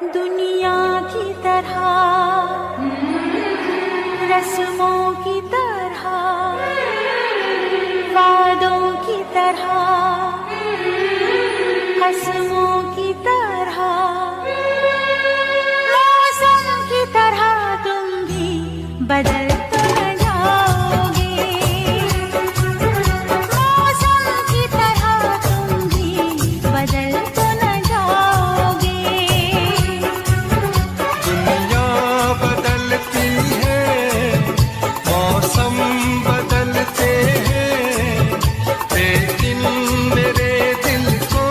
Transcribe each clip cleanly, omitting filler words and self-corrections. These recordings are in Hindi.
दुनिया की तरह, रस्मों की तरह, वादों की तरह, कसमों की तरह, मौसम की तरह तुम भी बदल तो न जाओगे। मौसम की तरह तुम भी बदल तो न जाओगे। दुनिया बदलती है, मौसम बदलते हैं, लेकिन मेरे दिल को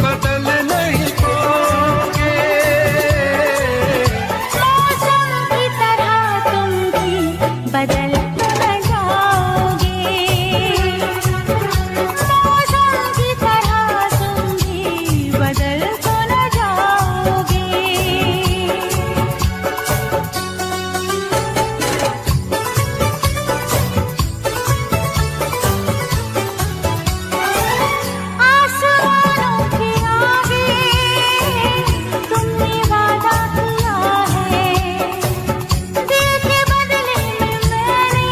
बदल नहीं पाओगे। मौसम की तरह तुम भी बदल तो न जाओगे। मौसम की तरह तुम भी बदल तो न जाओगे। आसमानों के आगे तुमने वादा किया है, दिल के बदले में मैंने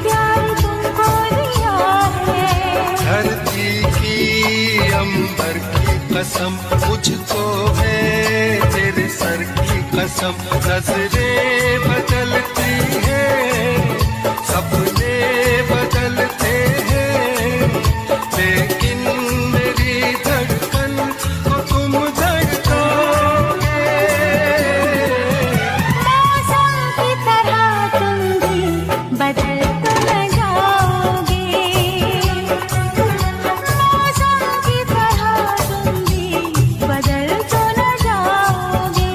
प्यार तुमको दिया है। धरती की अंबर की कसम मुझको है, तेरे सर की कसम। नजरें बदलती हैं, सपने बदलते हैं, लेकिन मेरी धड़कन को तुम धड़काओगे। मौसम की तरह तुम भी बदल तो न जाओगे। मौसम की तरह तुम भी बदल तो न जाओगे।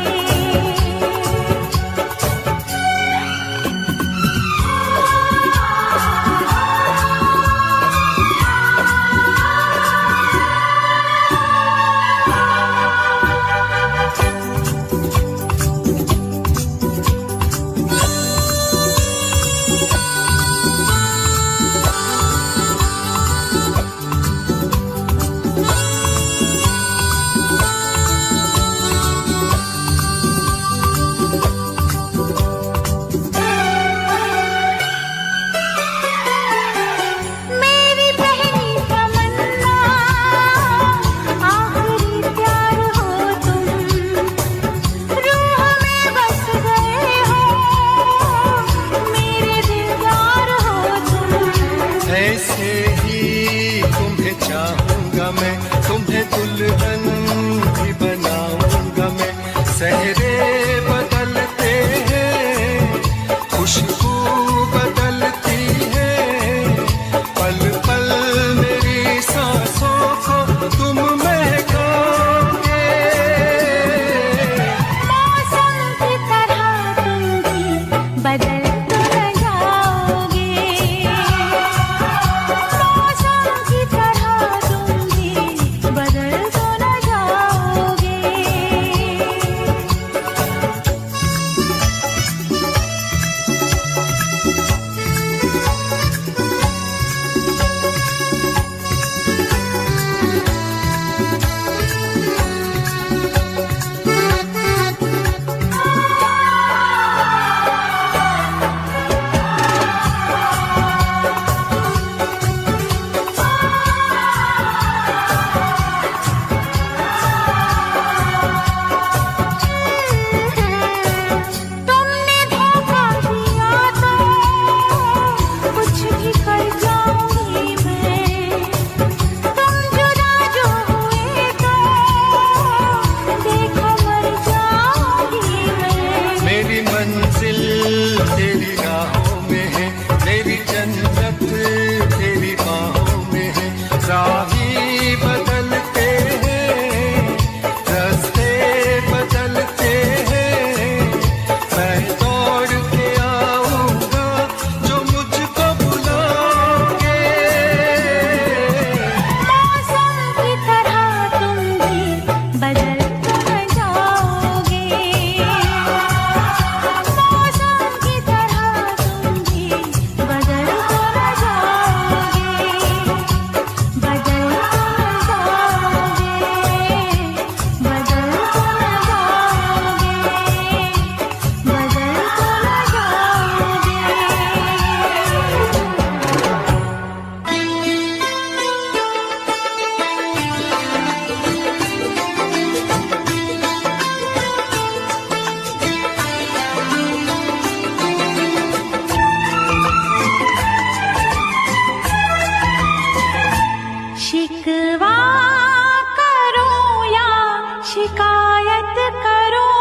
शिकायत करो,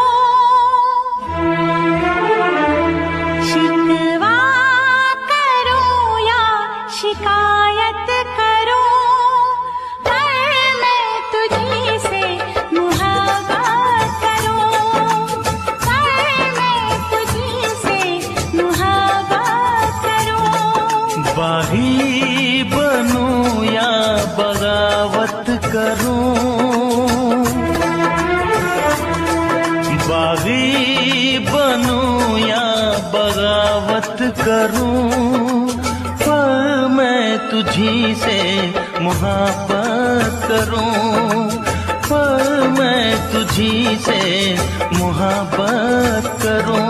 शिकवा करो या शिकायत करो, पर मैं तुझी से मुहब्बत करूं, पर मैं तुझी से मुहब्बत करूं। बागी बनूं या बगावत करूं, बागी बनूं या बगावत करूं, पर मैं तुझी से मुहब्बत करूं, पर मैं तुझी से मुहब्बत करूं।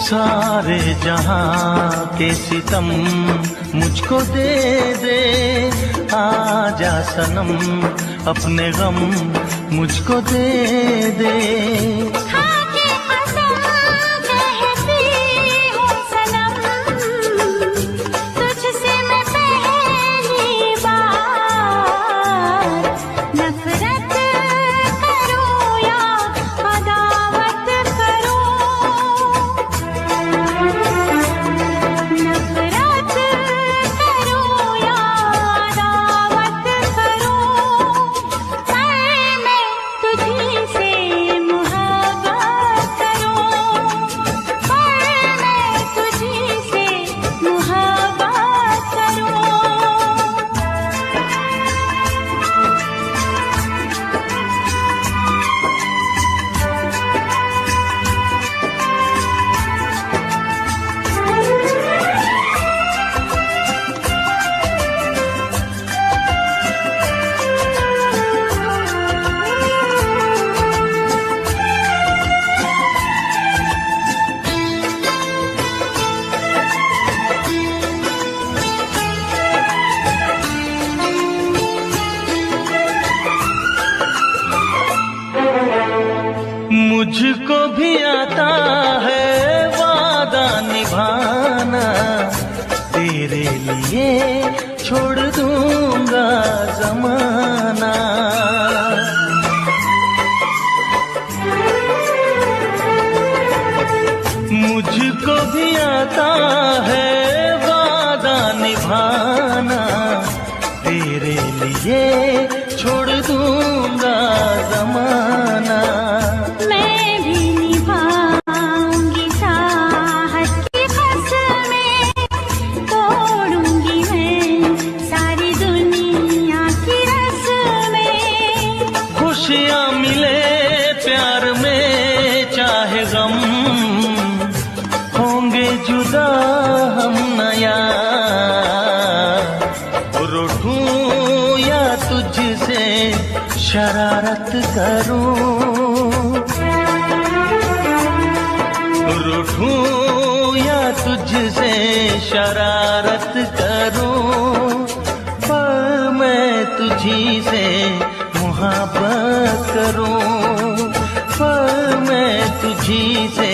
सारे जहां के सितम मुझको दे दे, आजा सनम अपने गम मुझको दे दे। खाके कसम कहती हूँ सनम, तुझसे मैं पहली बार नफरत करूँ या अदावत करूँ, नफरत करूँ या अदावत करूँ, पर मैं तुझी से मुहब्बत करूँ, पर मैं तुझी से मुहब्बत करूँ। मुझको भी आता है वादा निभाना, तेरे लिए छोड़ दूंगा जमाना। मुझको भी आता है वादा निभाना, तेरे लिए छोड़ दूंगा जमाना। मैं भी निभाऊंगी चाहत की कसमें, तोड़ूंगी मैं सारी दुनिया की रस्में। खुशियाँ मिले प्यार में चाहे गम, होंगे जुदा हम नया। रूठूं या तुझसे शरारत करूं, रूठूं या तुझसे शरारत करूं, पर मैं तुझी से मुहब्बत करूं, पर मैं तुझी से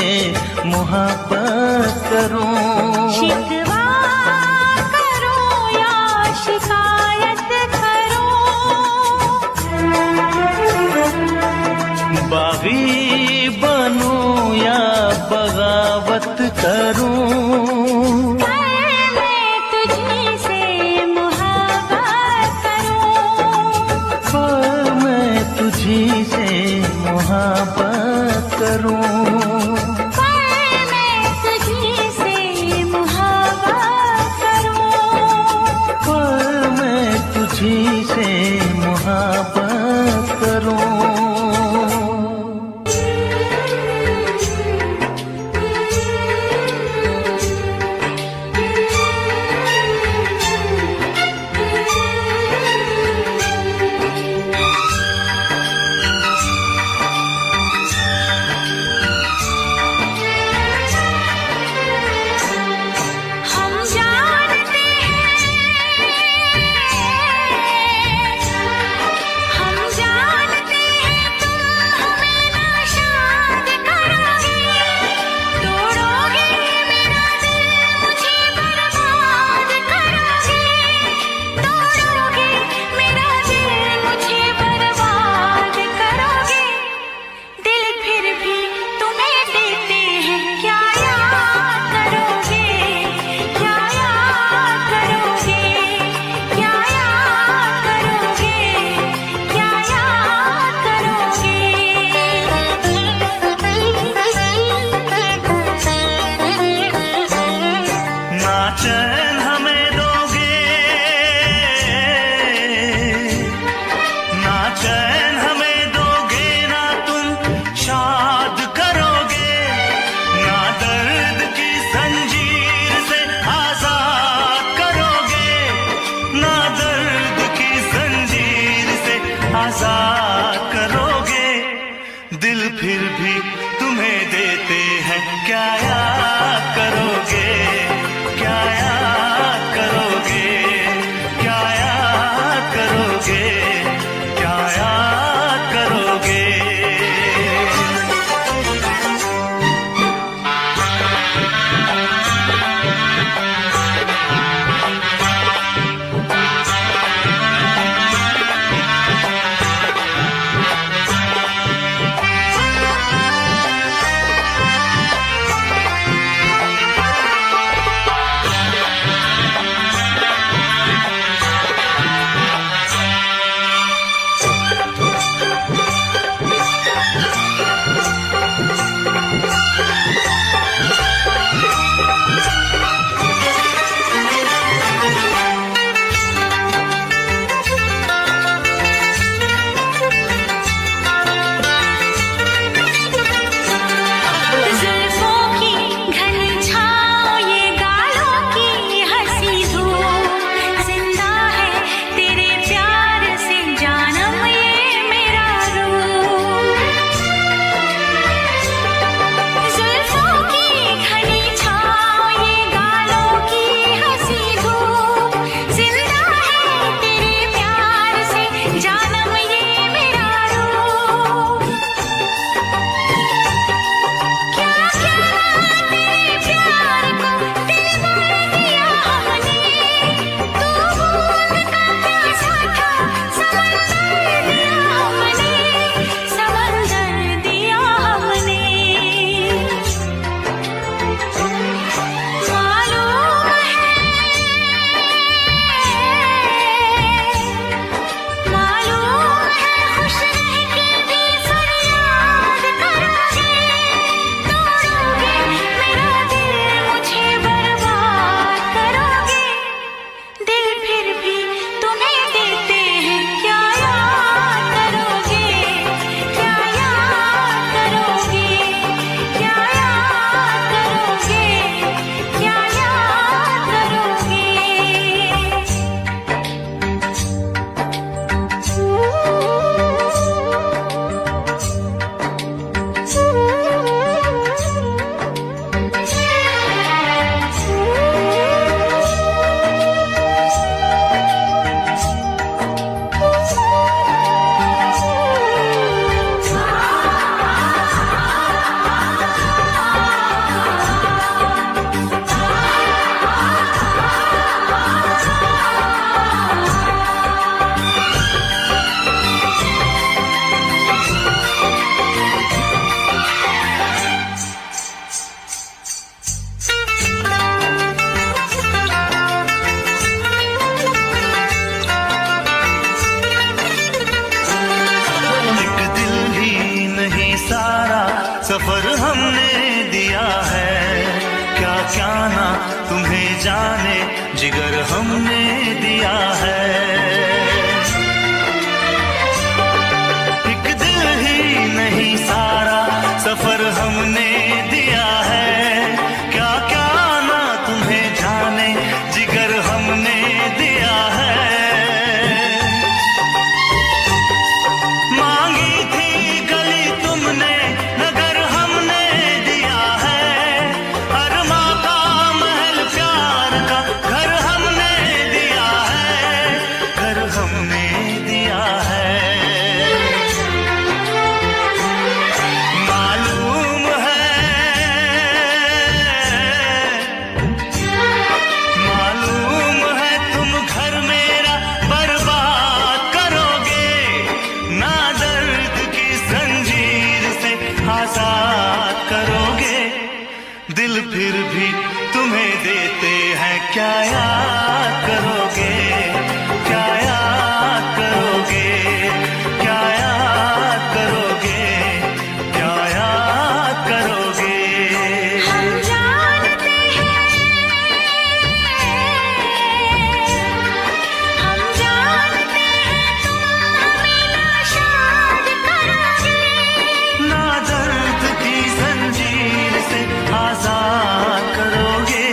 मुहब्बत करूं। शिकवा करूं या शिकायत करूं, बागी बनूं या बगावत करूं, पर मैं तुझी से मुहब्बत करूं, पर मैं तुझी से मोहब्बत करूं। पर मैं तुझी से मोहब्बत करूं। पर मैं तुझी से मोहब्बत करूं। हम जानते हैं तुम हमें नाशाद करोगे। तोड़ोगे मेरा दिल, मुझे बर्बाद करोगे। तोड़ोगे मेरा दिल, मुझे बर्बाद करोगे। दिल फिर भी तुम्हें देते हैं, क्या याद करोगे? क्या याद करोगे? क्या याद करोगे? क्या याद करोगे? ना चैन हमें दोगे, ना चैन हमें दोगे, ना तुम शाद करोगे। ना दर्द की जंजीर से आजाद करोगे। ना दर्द की जंजीर से आजाद करोगे। दिल फिर भी तुम्हें देते हैं, क्या याद करोगे? क्या याद करोगे? क्या याद करोगे? क्या याद करोगे? सफर हमने दिया है, क्या क्या ना तुम्हें जाने जिगर हमने दिया है। एक दिल ही नहीं सारा सफर हमने दिया है, क्या क्या ना तुम्हें जाने जिगर हमने दिया है। मांगी थी गली तुमने नगर हमने दिया है, अरमा का महल प्यार का घर हमने दिया है, घर हमने दिया है। मालूम है तुम घर मेरा बर्बाद करोगे, ना दर्द की जंजीर से आजाद करोगे। दिल फिर भी तुम्हें देते हैं, क्या याद करोगे, क्या याद करोगे, क्या याद करोगे, क्या याद करोगे। हम जानते हैं तुम हमें नाशाद करोगे, ना दर्द की जंजीर से आजाद करोगे।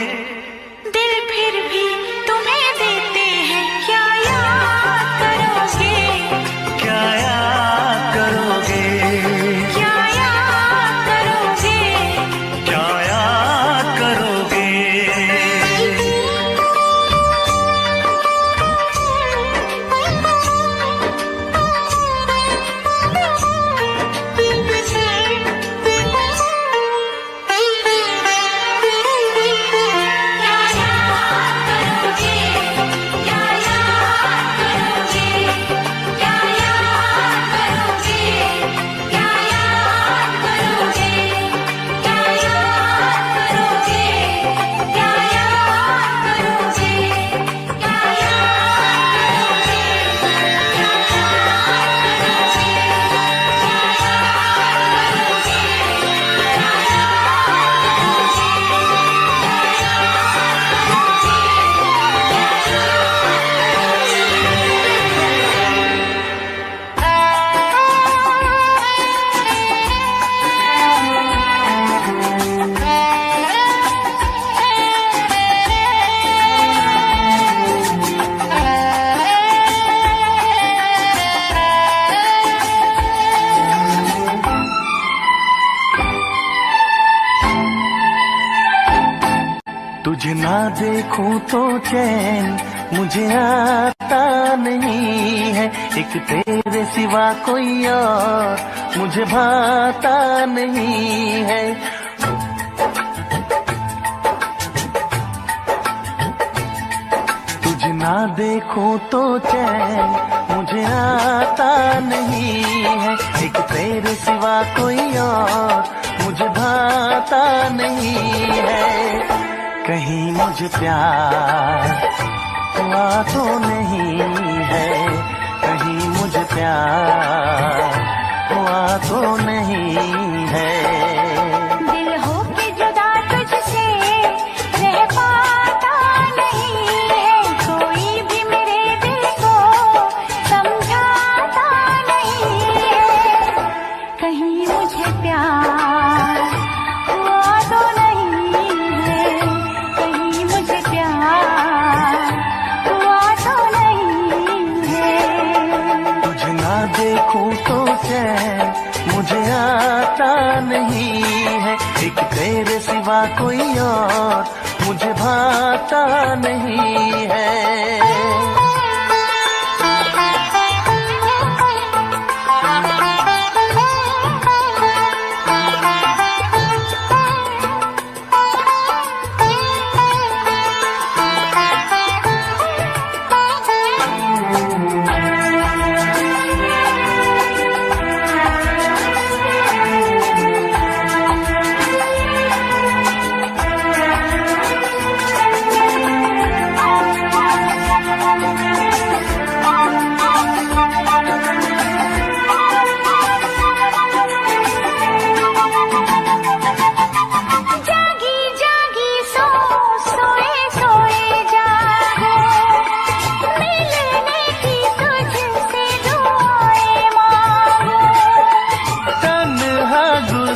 दिल फिर भी तुम्हें देते हैं, क्या याद करोगे, क्या याद करोगे, क्या याद करोगे। क्या याद करोगे। तुझे ना देखूं तो चैन मुझे आता नहीं है, एक तेरे सिवा कोई और मुझे भाता नहीं है। तुझे ना देखूं तो चैन मुझे आता नहीं है, एक तेरे सिवा कोई और मुझे भाता नहीं है। कहीं मुझे प्यार हुआ तो नहीं है, कहीं मुझे प्यार हुआ तो नहीं है। दिल हो के जुदा तुझसे रह पाता नहीं है, कोई भी मेरे दिल को समझाता नहीं है। कहीं मुझे प्यार हुआ तो नहीं है, कहीं मुझे प्यार हुआ तो नहीं है। तुझे ना देखूं तो चैन मुझे आता नहीं है, एक तेरे सिवा कोई और मुझे भाता नहीं है।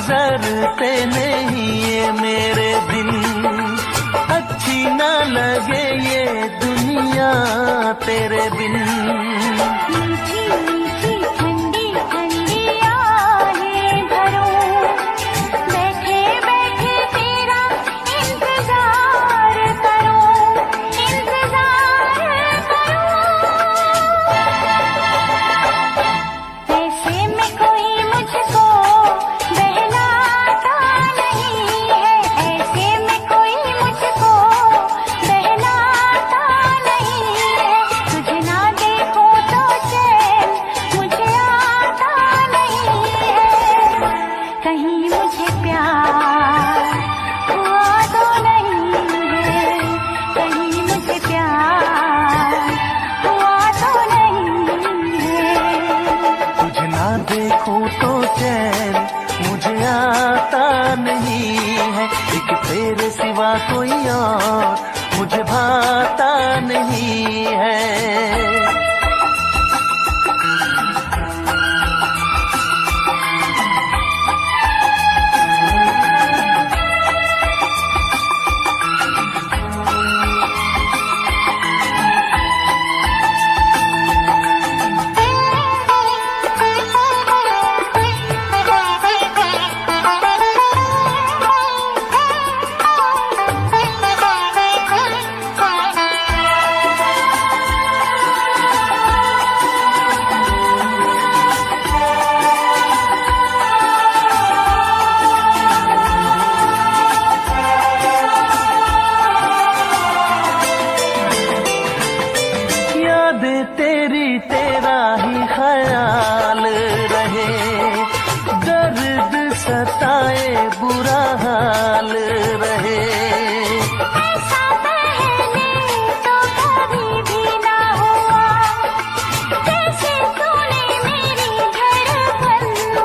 गुजरते नहीं ये मेरे दिन, अच्छी ना लगे ये दुनिया तेरे बिन। मीठी मीठी ठंडी ठंडी आहें भरूं, बैठे बैठे तेरा इंतजार करूं, इंतजार करूं। ऐसे में कोई मुझको बहलाता नहीं है, ऐसे में कोई मुझको बहलाता नहीं है। तुझे ना देखो तो चैन मुझे आता नहीं है, कहीं मुझे प्यार हुआ तो नहीं है, कहीं मुझे प्यार हुआ तो नहीं है। तुझे ना देखूं तो चैन मुझे आता नहीं है, एक तेरे सिवा कोई और मुझे भाता नहीं है। यादें तेरी तेरा ही ख्याल रहे, दर्द सताए बुरा हाल रहे। ऐसा पहले तो कभी भी ना हुआ, जैसे तूने मेरी धड़कन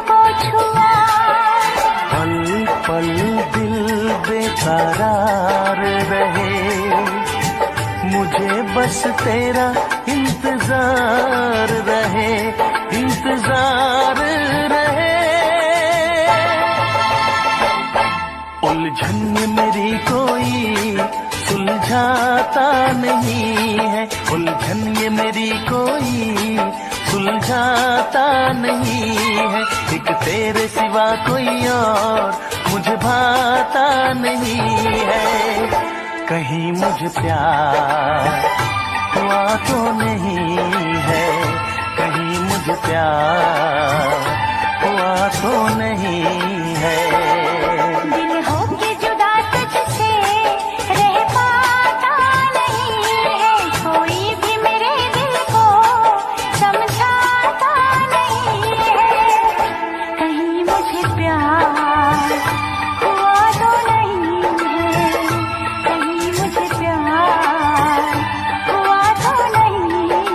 को छुआ। पल पल दिल बेकरार रहे, मुझे बस तेरा इंतजार रहे, इंतजार रहे। उलझन में मेरी कोई सुलझाता नहीं है, उलझन ये मेरी कोई सुलझाता नहीं है, एक तेरे सिवा कोई और मुझे भाता नहीं है। कहीं मुझे प्यार हुआ तो नहीं है, कहीं मुझे प्यार हुआ तो नहीं है। दिल हो के जुदा तुझसे रह पाता नहीं है, कोई भी मेरे दिल को समझाता नहीं है, कहीं मुझे प्यार हुआ तो नहीं है, कहीं मुझे प्यार हुआ तो नहीं है।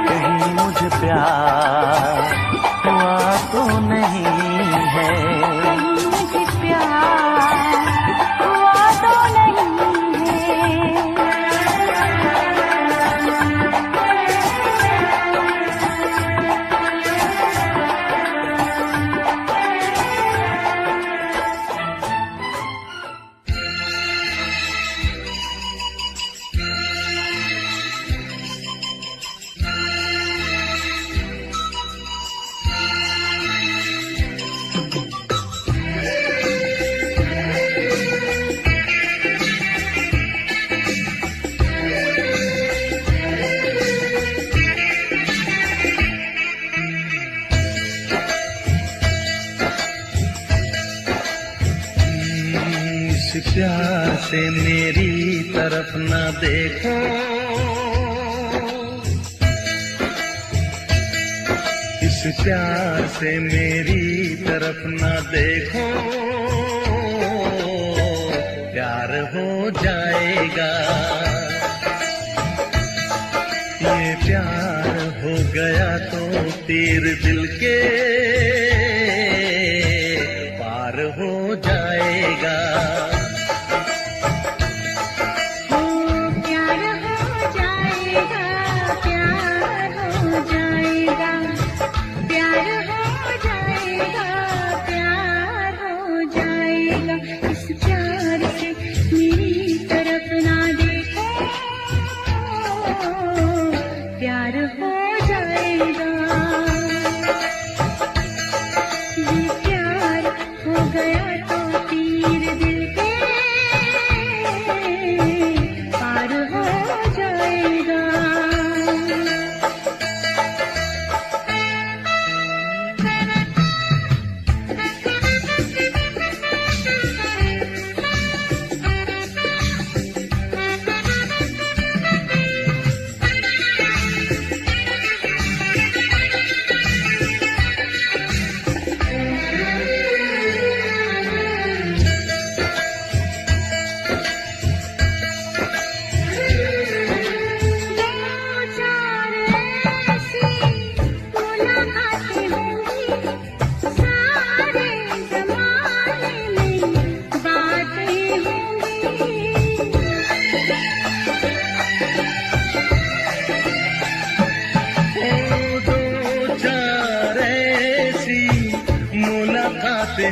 कहीं मुझे प्यार हुआ तो नहीं है, कहीं मुझे प्यार हुआ तो नहीं है। इस प्यार से मेरी तरफ न देखो, इस प्यार से मेरी तरफ न देखो, प्यार हो जाएगा। ये प्यार हो गया तो तीर दिल के पार हो जाएगा। प्यार हो जाएगा, प्यार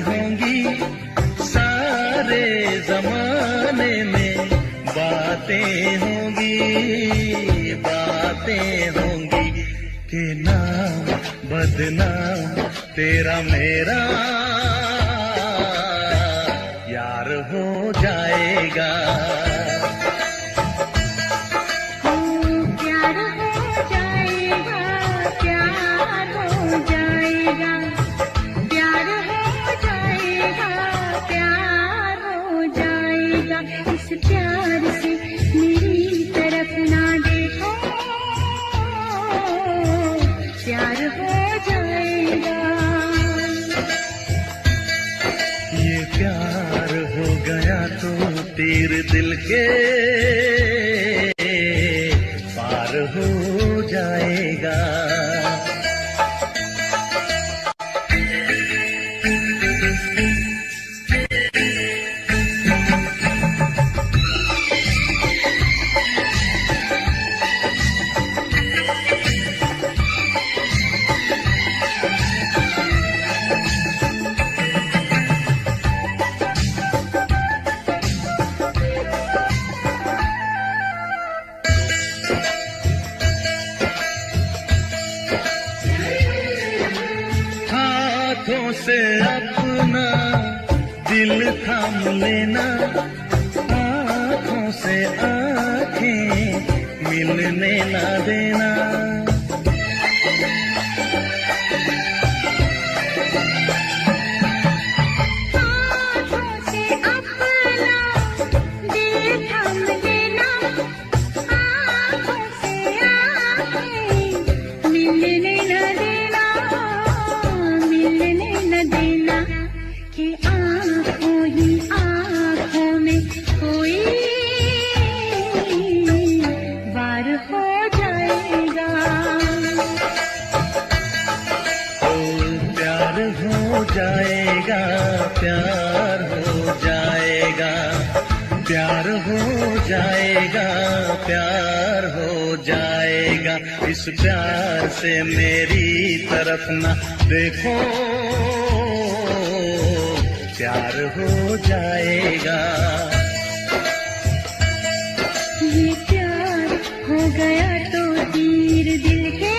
होंगी, सारे जमाने में बातें होंगी, बातें होंगी कि नाम बदनाम तेरा मेरा यार हो जाएगा। प्यार हो जाएगा, प्यार हो जाएगा, प्यार हो जाएगा, प्यार हो जाएगा। इस प्यार से मेरी तरफ ना देखो, प्यार हो जाएगा। ये प्यार हो गया तो तीर दिल के पार हो जाएगा। हाथों से अपना दिल थाम लेना, आँखों से आँखें मिलने ना देना। हाथों से अपना दिल थाम लेना, आँखों से आँखें मिलने न देना, मिलने न देना कि आँखों ही आँखों में कोई वार हो जाएगा। प्यार हो जाएगा, प्यार हो जाएगा, प्यार हो जाएगा, प्यार हो जाएगा। इस प्यार से मेरी तरफ ना देखो, प्यार हो जाएगा। ये प्यार हो गया तो तीर दिल के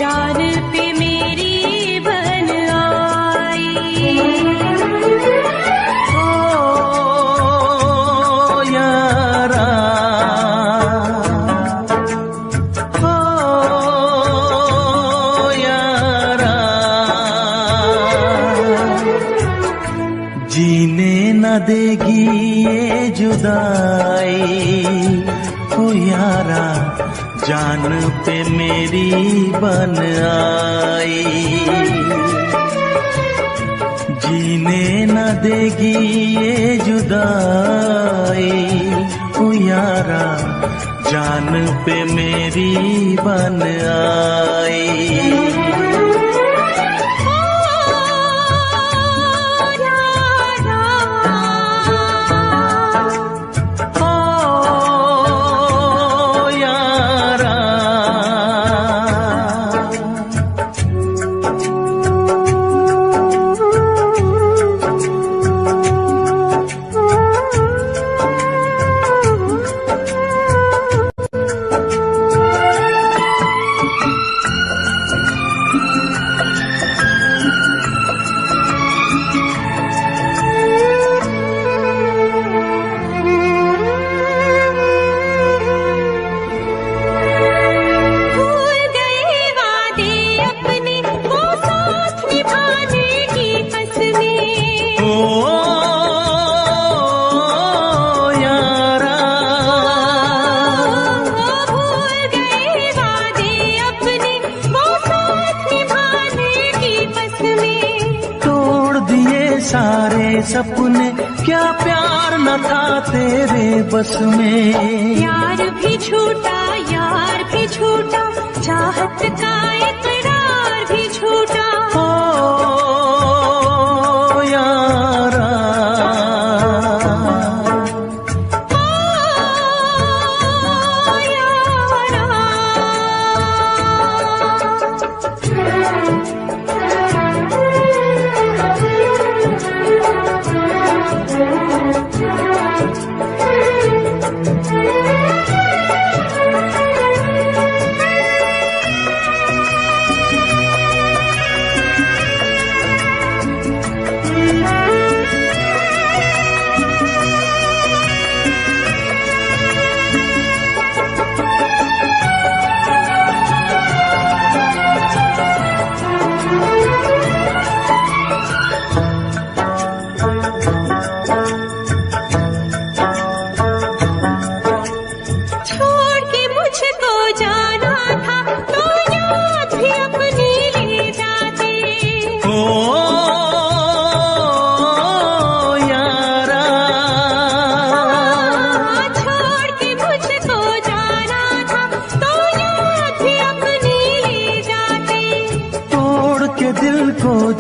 जान पे मेरी बन आई। ओ यारा, ओ यारा, जीने न देगी ये जुदाई। ओ यारा, जान पे मेरी बन आई। जीने न देगी ये जुदाई। ओ यारा, जान पे मेरी बन आई। सारे सपने, क्या प्यार न था तेरे बस में। प्यार भी छूटा, यार भी छूटा, चाहत का इकरार भी छूटा। ओ यारा, ओ यारा,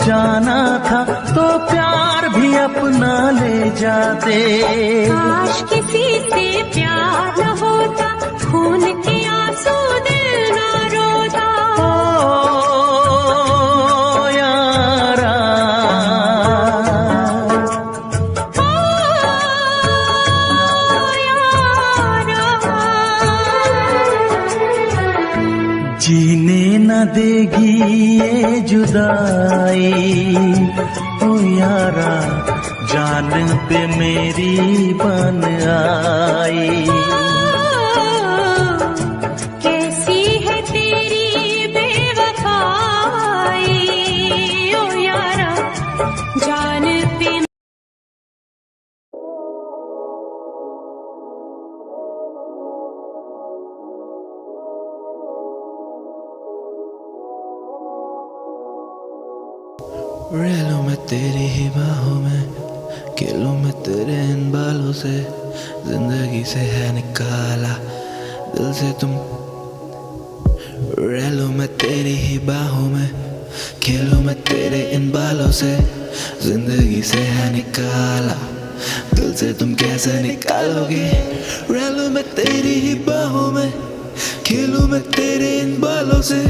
जाना था तो प्यार भी अपना ले जाते। काश किसी से प्यार न होता, खून के आंसू दिल न रोता। ओ यारा, ओ यारा, जीने न देगी ये जुदाई। ओ यारा, जान पे मेरी बन आई। कैसी है तेरी बेवफाई, ओ यारा, जान पे। रेलों में तेरी ही बाहों में, खेलों में तेरे इन बालों से, जिंदगी से है निकाला दिल से तुम। रेलों में तेरी ही बाहों में, खेलों में तेरे इन बालों से, जिंदगी से है निकाला दिल से तुम कैसे निकालोगे। रेलों में तेरी ही बाहों में, खेलों में तेरे इन बालों से,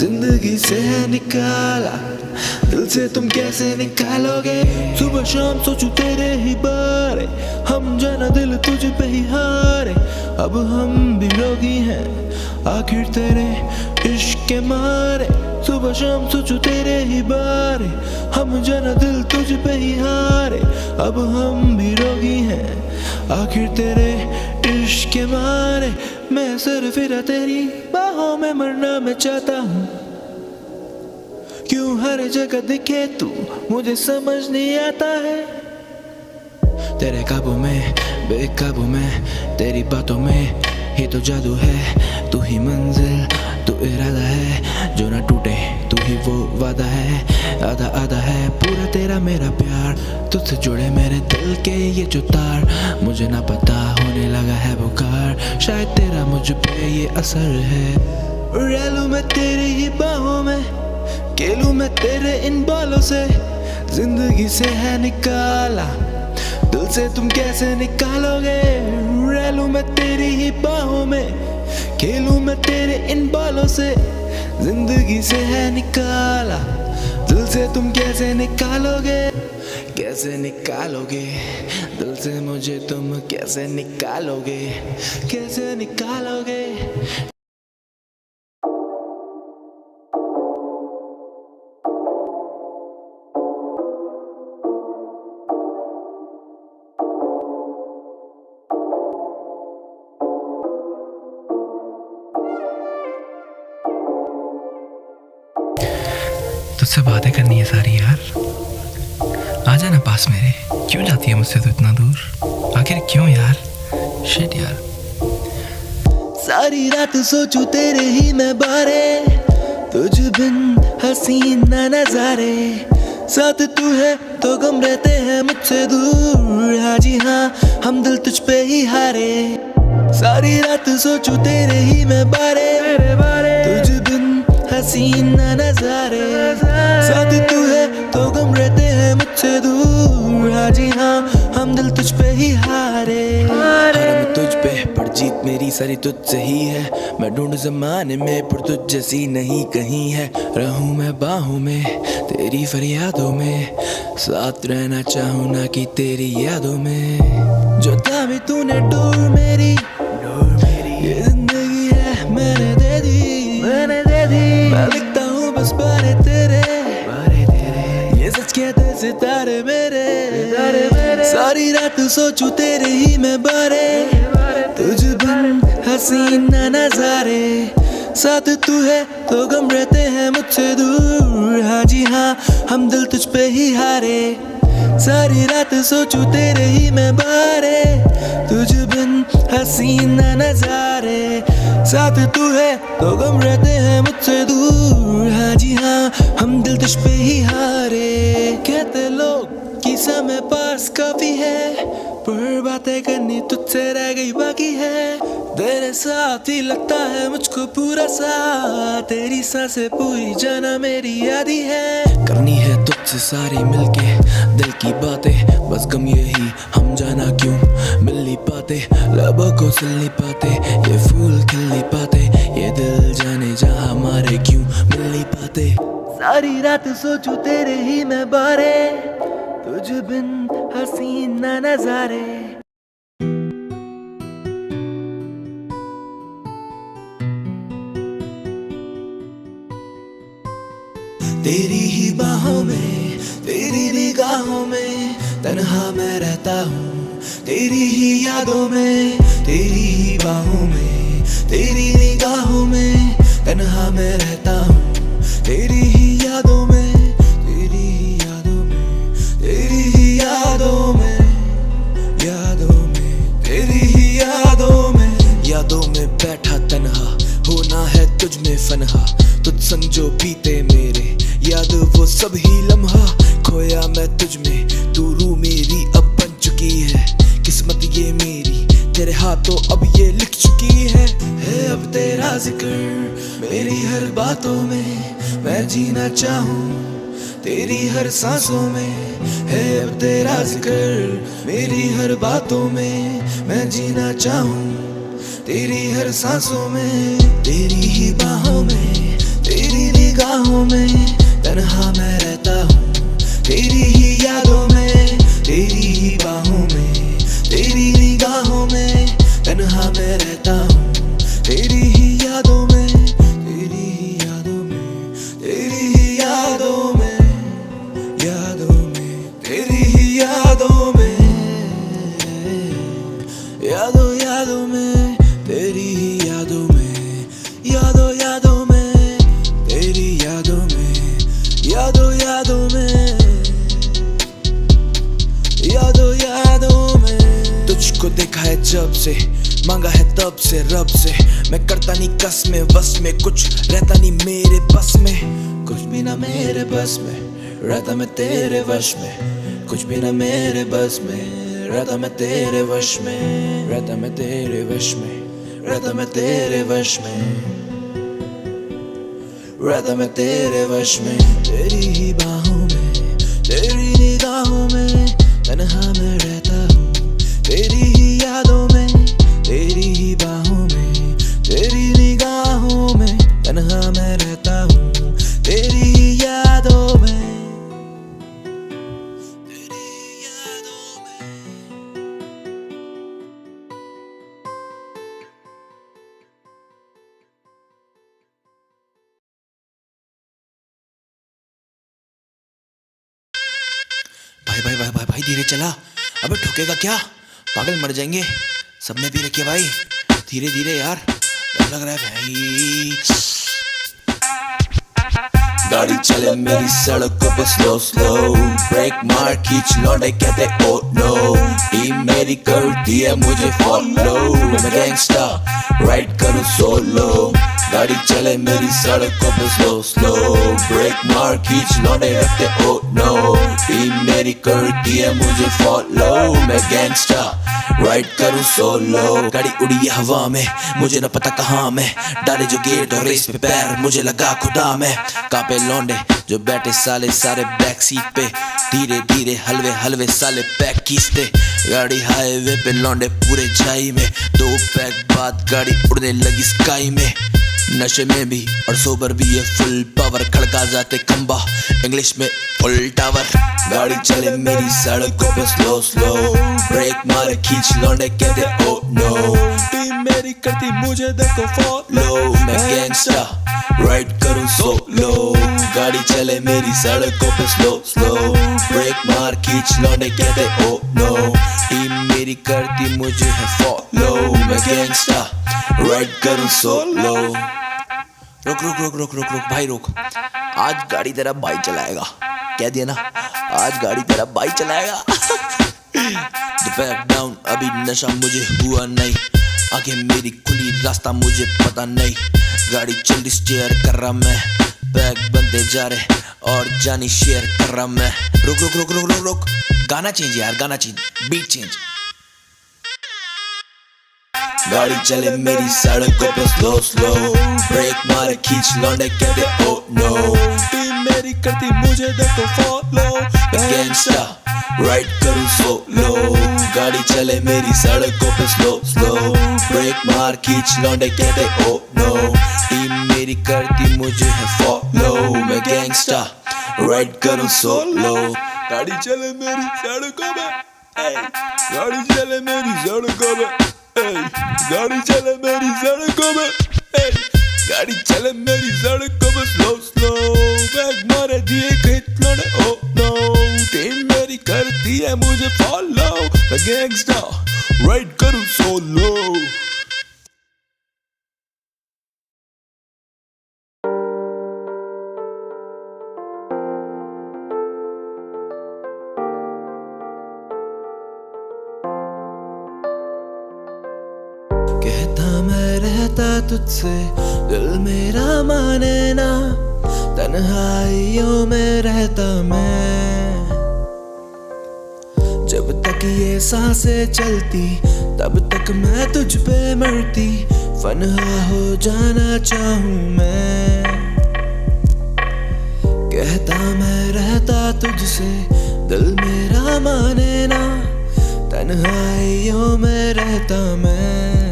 जिंदगी से है निकाला दिल से तुम कैसे निकालोगे। सुबह शाम सोचूं तेरे ही बारे, हम जाना दिल तुझ पे ही हारे। अब हम भी रोगी हैं आखिर तेरे इश्क के मारे सुबह शाम सोचूं तेरे ही बारे, हम जाना दिल तुझ पे ही हारे, अब हम भी रोगी हैं आखिर तेरे इश्क के मारे। मैं सर फिरा तेरी बाहों में मरना मैं चाहता हूँ, क्यों हर जगह दिखे तू मुझे समझ नहीं आता है। तेरे काबू में बेकाबू में, तेरी बातों में ही तो जादू है, तू ही मंजिल तू इरादा है, जो ना टूटे तू ही वो वादा है, आधा आधा है पूरा तेरा मेरा प्यार, तुझसे जुड़े मेरे दिल के ये जो तार, मुझे ना पता होने लगा है बुखार, शायद तेरा मुझ पे ये असर है। रह मैं तेरी ही बाहों में, खेलूं मैं तेरे इन बालों से, जिंदगी से है निकाला दिल से तुम कैसे निकालोगे। रह लूं मैं तेरी ही बाहों में, खेलूं मैं तेरे इन बालों से, जिंदगी से है निकाला दिल से तुम कैसे निकालोगे, कैसे निकालोगे दिल से मुझे तुम कैसे निकालोगे, कैसे निकालोगे। तुझसे बातें करनी है सारी यार, आ जाना पास मेरे, क्यों जाती है मुझसे तू इतना दूर, आखिर क्यों यार, शिट यार। सारी रात सोचूं तेरे ही मैं बारे, तुझ बिन हसीन ना नजारे, साथ तू है तो गम रहते हैं मुझसे दूर, हाँ जी हाँ हम दिल तुझ पे ही हारे। सारी रात सोचूं तेरे ही मैं बारे, तुझ बिन हसीन ना नजारे, साथ तू है तो गम रहते हैं मुझसे दूर, हाँ जी हाँ हम दिल तुझ पे ही हारे। हारे तुझ पे पर जीत मेरी सारी तुझसे ही है, मैं ढूंढ जमाने में पर तुझ जैसी नहीं कहीं है। रहूं मैं बाहों में तेरी फरियादों में, साथ रहना चाहूं ना कि तेरी यादों में, जो थामी तूने डोर मेरी ये जिंदगी है मैंने दे दी, मैं लिखता हूँ बस बारे तेरे, ये सच कहते सितारे मेरे, सारी रात सोचूं तेरे ही मैं बारे, तुझ बिन हसीन ना नजारे, साथ तू है तो गम रहते हैं मुझसे दूर, हाँ जी हाँ हम दिल तुझ पे ही हारे। सारी रात सोचूं तेरे ही मैं बारे, तुझ बिन हसीन ना नजारे, साथ तू है तो गम रहते हैं मुझसे दूर, हाँ जी हाँ हम दिल तुझ पे ही हारे। कहते लोग कि समय पास काफी है, पर बातें करनी तुझसे रह गई बाकी है, तेरे साथ ही लगता है मुझको पूरा साथ, तेरी सांसें पूरी जाना मेरी यादी है, करनी है तुझसे सारी मिलके दिल की बातें, बस गम यही हम जाना क्यों मिल नहीं पाते, लबों को सिल नहीं पाते, ये फूल खिल नहीं पाते, ये दिल जाने जहाँ हमारे क्यों मिल नहीं पाते। सारी रात सोचूं तेरे ही मैं बारे, तुझ बिन हसीन ना नजारे। तेरी ही बाहों में तेरी निगाहों में तन्हा मैं रहता हूँ, तेरी ही यादों में तेरी ही बाहों में तेरी निगाहों में तन्हा मैं रहता हूँ, तेरी ही यादों में तेरी ही यादों में तेरी ही यादों में यादों में तेरी ही यादों में बैठा तन्हा, होना है तुझ में फनहा, तुझ संग जो बीते मेरे याद वो सब ही लम्हा, खोया मैं तुझ में तू रूह मेरी अब बन चुकी है, किस्मत ये मेरी तेरे हाथों अब ये लिख चुकी है अब तेरा जिक्र मेरी हर बातों में, मैं जीना चाहूँ तेरी हर सांसों में, है अब तेरा जिक्र मेरी हर बातों में, मैं जीना चाहूँ तेरी हर सांसों में, तेरी ही बाहों में तेरी निगाहों में तन्हा मैं रहता हूँ, तेरी ही यादों में तेरी ही बाहों में तेरी निगाहों में तन्हा मैं रहता हूँ, तेरी ही यादों में तेरी ही यादों देखा है जब से, मांगा है तब से रब से। मैं करता नहीं कस में वस में, कुछ रहता नहीं मेरे बस में। कुछ भी ना मेरे बस में, रहता मैं तेरे वश में। कुछ भी ना मेरे बस में, रहता मैं तेरे वश में। रहता मैं तेरे वश में, रहता मैं तेरे वश में। रहता मैं तेरे वश में। तेरी ही बाहों में, तेरी निगाहों में तन्हा मैं रहता हूँ। तेरी ही यादों में, तेरी ही बाहों में, तेरी निगाहों में तन्हा मैं रहता हूँ। तेरी ही यादों में, तेरी यादों में। भाई धीरे चला। अबे ठोकेगा क्या, पागल मर जाएंगे। सबने भी रखिए भाई, धीरे धीरे यार, डर लग रहा है भाई। गाड़ी चले मेरी सड़कों पे स्लो स्लो, ब्रेक मार खींच लौटे कहते ओ नो। टीम मेरी करती है मुझे फॉलो, मैं गैंगस्टर राइड करूं सोलो। गाड़ी चले मेरी सड़कों पे स्लो स्लो, ब्रेक मार खींच लौटे रखते ओ नो। टीम मेरी करती है मुझे फॉलो, मैं गैंगस्टर राइड करूं सोलो। गाड़ी उड़ी है हवा में, मुझे न पता कहाँ मैं। डाले जो गेट और रेस पे पैर, मुझे लगा खुदा में। कांपे लौंडे जो बैठे साले सारे बैक सीट पे, धीरे धीरे हलवे हलवे साले पैक खींचते। गाड़ी हाईवे पे लौंडे पूरे छाई में, 2 पैक बाद गाड़ी उड़ने लगी स्काई में। नशे में भी और सोबर भी ये फुल पावर, खड़का जाते खंबा इंग्लिश में फुल टावर। गाड़ी चले मेरी सड़कों पे स्लो स्लो, ब्रेक मारे खींच लौंडे कहते ओ नो। टीम मेरी करती मुझे देखो फॉलो, मैं गैंगस्टर राइड करूं सोलो। गाड़ी चले मेरी सड़कों पे स्लो स्लो, ब्रेक मार खींच लौंडे कहते ओ नो। टीम मेरी करती मुझे है फॉलो, मैं गैंगस्टर राइड करूं सोलो। रुक रुक रुक रुक रुक रुक भाई रुक, आज गाड़ी तेरा भाई चलाएगा। कह दिया ना, आज गाड़ी तेरा भाई चलाएगा। दोपहर डाउन अभी नशा मुझे हुआ नहीं, आगे मेरी खुली रास्ता मुझे पता नहीं। गाड़ी चल रही स्टेयर कर रहा मैं, बैग बनते जा रहे और जानी शेयर कर रहा मैं। रुक रुक रुक रुक रुक रुक, गाना चेंज यार, गाना चेंज, बीट चेंज। गाड़ी चले मेरी सड़कों पे स्लो स्लो, ब्रेक मारे खींच लौंडे कहते ओ नो। टीम मेरी करती मुझे देखो फॉलो, मैं गैंगस्टर राइड करूं सोलो। गाड़ी चले मेरी सड़कों पे स्लो स्लो, ब्रेक मार खींच लौंडे कहते ओ नो। टीम मेरी करती मुझे है फॉलो, मैं गैंगस्टर राइड करूं सोलो। गाड़ी चले मेरी सड़कों पे, गाड़ी चले मेरी सड़कों पे, गाड़ी चले मेरी सड़कों में, गाड़ी चले मेरी सड़कों में स्लो स्लो। बैग मारे दिए खींच लौंडे ओ नो। टीम मेरी करती है मुझे फॉलो, मैं गैंगस्टर राइड करूं सोलो। कहता मैं रहता तुझसे, दिल मेरा माने ना, तन्हाइयों में रहता मैं। जब तक ये सांसें चलती तब तक मैं तुझ पे मरती, फना हो जाना चाहूं मैं। कहता मैं रहता तुझसे, दिल मेरा माने ना, तन्हाइयों में रहता मैं।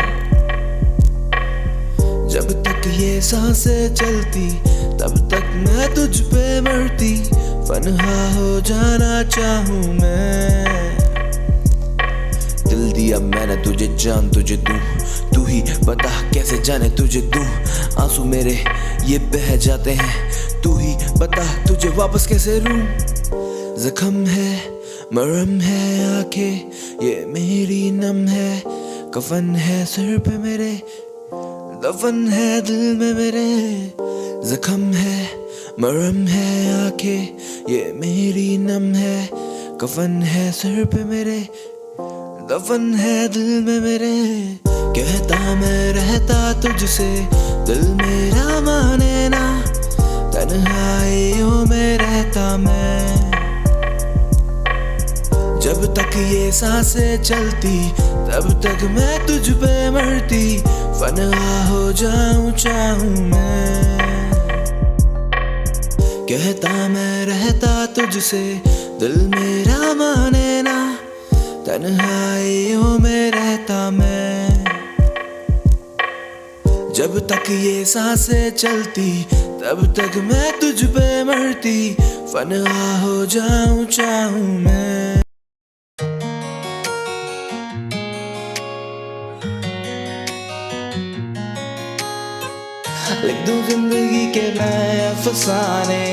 जब तक ये सांसें चलती तब तक मैं तुझ पे मरती, फना हो जाना चाहूं मैं। दिल दिया मैंने तुझे, जान तुझे दूं, तू ही बता कैसे जाने तुझे दूं। आंसू मेरे ये बह जाते हैं, तू ही बता तुझे वापस कैसे लूं। जख्म है मरहम है आंखें ये मेरी नम है, कफन है सिर पे मेरे, दफन है दिल में मेरे। जख्म है मरहम है आंखें ये मेरी नम है, कफन है सिर पे मेरे, दफन है दिल में मेरे, कहता मैं रहता तुझसे, दिल मेरा माने ना, तन्हाइयों में रहता मैं। जब तक ये सांसें चलती तब तक मैं तुझ पे मरती, फना हो जाऊं चाहूं मैं। कहता मैं रहता तुझसे, दिल मेरा माने ना, तन्हाइयों में रहता मैं। जब तक ये सांसें चलती तब तक मैं तुझ पे मरती, फना हो जाऊं चाहूं मैं। लिख दूं जिंदगी के मैं अफसाने,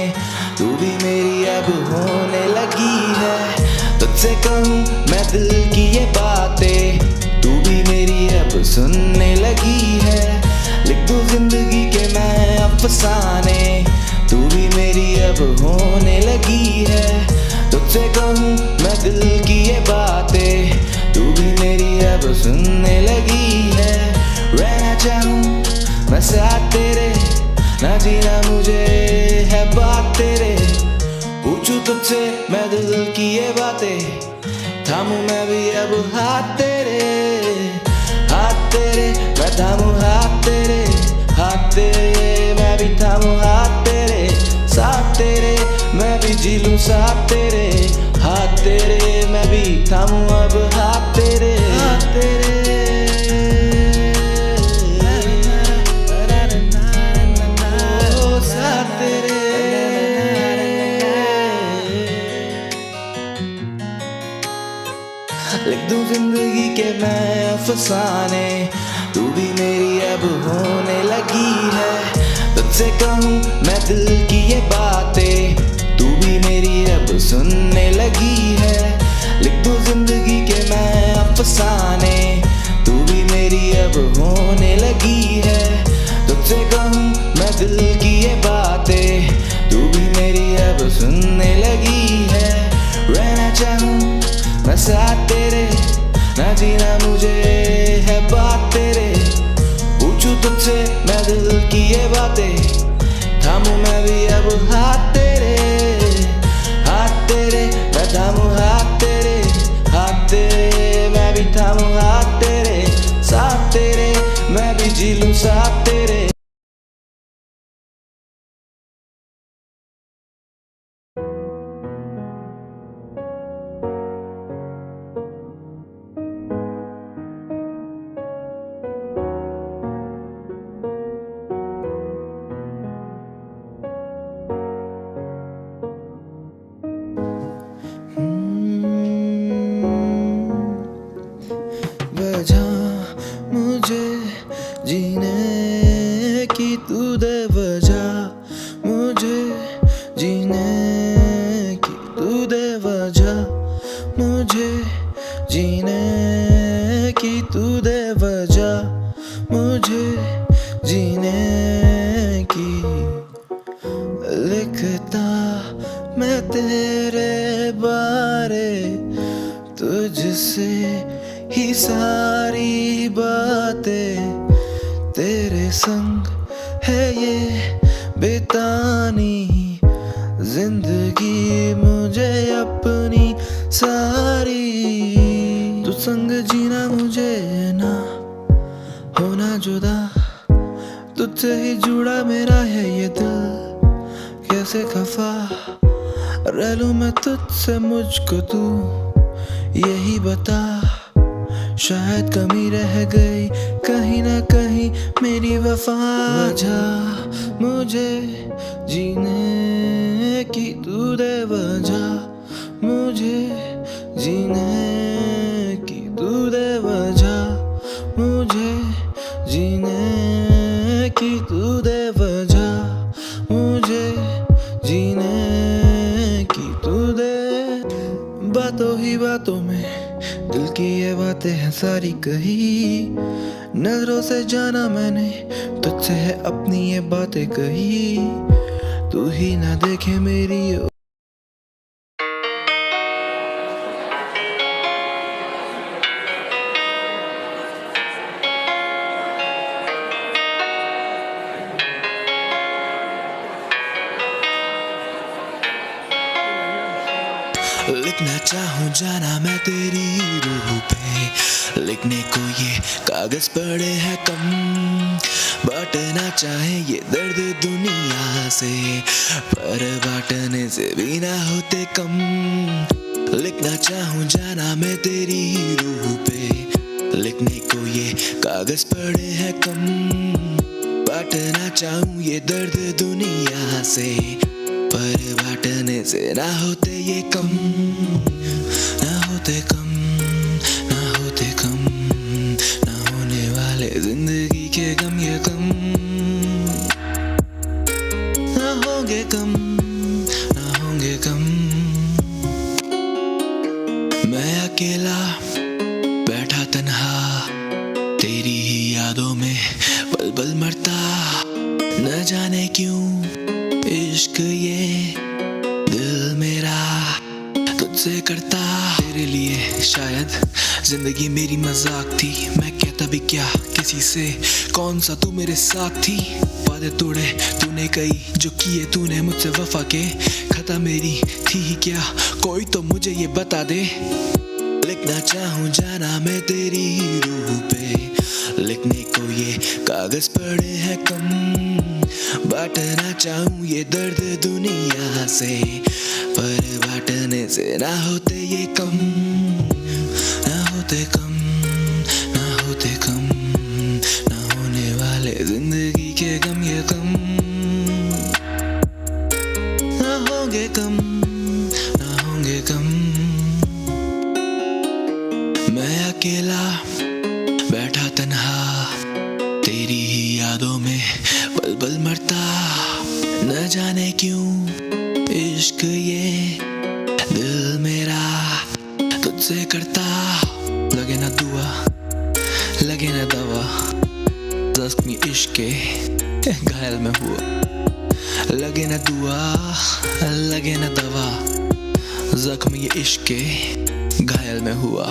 तू भी मेरी अब होने लगी है। तुझसे कहूँ मैं दिल की ये बातें, तू भी मेरी अब सुनने लगी है। लिख दूं जिंदगी के मैं अफसाने, तू भी मेरी अब होने लगी है। तुझसे कहूँ मैं दिल की ये बातें, तू भी मेरी अब सुनने लगी है। रहना चाहूँ मैं साथ तेरे, ना जीना मुझे है बात तेरे। पूछूं तुझसे मैं दिल की ये बातें, थामूं मैं भी अब हाथ तेरे, हाथ तेरे। मैं थामूं हाथ तेरे, हाथ तेरे। मैं भी थामूं हाथ तेरे, साथ तेरे। मैं भी जी लूं साथ तेरे, हाथ तेरे। मैं भी थामूं अब हाथ तेरे, हाथ तेरे। लिख दूं जिंदगी के मैं अफसाने, तू भी मेरी अब होने लगी है। तुझसे कहूँ मैं दिल की ये बातें, तू भी मेरी अब सुनने लगी है। लिख दूं जिंदगी के मैं अफसाने, तू भी मेरी अब होने लगी है। तुझसे कहूँ मैं दिल की ये बातें, तू भी मेरी अब सुनने लगी है। रहना चाहूँ मैं साथ तेरे, ना जीना मुझे है बात तेरे। पूछूं तुझसे मैं दिल की ये बातें, थामूं मैं भी अब हाथ तेरे, हाथ तेरे। मैं थामूं हाथ तेरे, हाथ तेरे। मैं भी थामूं हाथ तेरे, साथ तेरे। मैं भी जी लूं साथ तेरे। वजह मुझे जीने की तू दे, वजह मुझे जीने की तू दे, वजह मुझे जीने की तू दे, वजह मुझे जीने की। लिखता मैं तेरे बारे, तुझसे ही सारी बातें, तेरे संग है ये बितानी जिंदगी मुझे अपनी सारी। तू संग जीना मुझे ना होना जुदा, तुझसे ही जुड़ा मेरा है ये दिल। कैसे खफा रह लूं मैं तुझसे, मुझको तू यही बता। शायद कमी रह गई कहीं ना कहीं मेरी वफा। वजह मुझे जीने की तू दे, वजह मुझे जीने की तू दे, वजह मुझे जीने की तू दे, वजह मुझे जीने की तू दे। बातों ही बातों में दिल की ये बातें हैं सारी कही, नजरों से जाना मैंने तुझसे है अपनी ये बातें कही। तू ही ना देखे मेरी लिखना चाहूँ जाना मैं तेरी रूह पे, लिखने को ये कागज पड़े हैं कम, बांटना चाहे ये दर्द दुनिया से, पर बांटने से भी ना होते कम। लिखना चाहूँ जाना मैं तेरी रूह पे, लिखने को ये कागज पड़े हैं कम, बांटना चाहूँ ये दर्द दुनिया से, पर बांटने से ना होते ये कम, ना होते कम, ना होते कम, ना होने वाले जिंदगी के गम ये कम, ना होंगे कम, ना होंगे कम। मैं अकेला बैठा तन्हा तेरी ही यादों में पल पल मरता, न जाने क्यों इश्क ये दिल मेरा तुझसे करता। तेरे लिए शायद जिंदगी मेरी मजाक थी, मैं कहता भी क्या किसी से, कौन सा तू मेरे साथ थी। वादे तोड़े तूने कई जो किए तूने मुझसे, वफा के खता मेरी थी ही क्या, कोई तो मुझे ये बता दे। लिखना चाहूँ जाना मैं तेरी रूह पे, लिखने को ये कागज पड़े हैं कम, बांटना चाहूँ ये दर्द दुनिया से, पर बांटने से ना होते ये कम, ना होते कम, ना होते कम, ना होने वाले जिंदगी के गम ये कम, ना होंगे कम, ना होंगे कम। मैं अकेला बैठा तन्हा तेरी ही यादों में पल पल मरता, न जाने क्यों इश्क ये दिल मेरा तुझसे करता। लगे ना दुआ लगे ना दवा, जख्मी इश्क के घायल में हुआ, लगे ना दुआ लगे ना दवा, जख्मी इश्क के घायल में हुआ।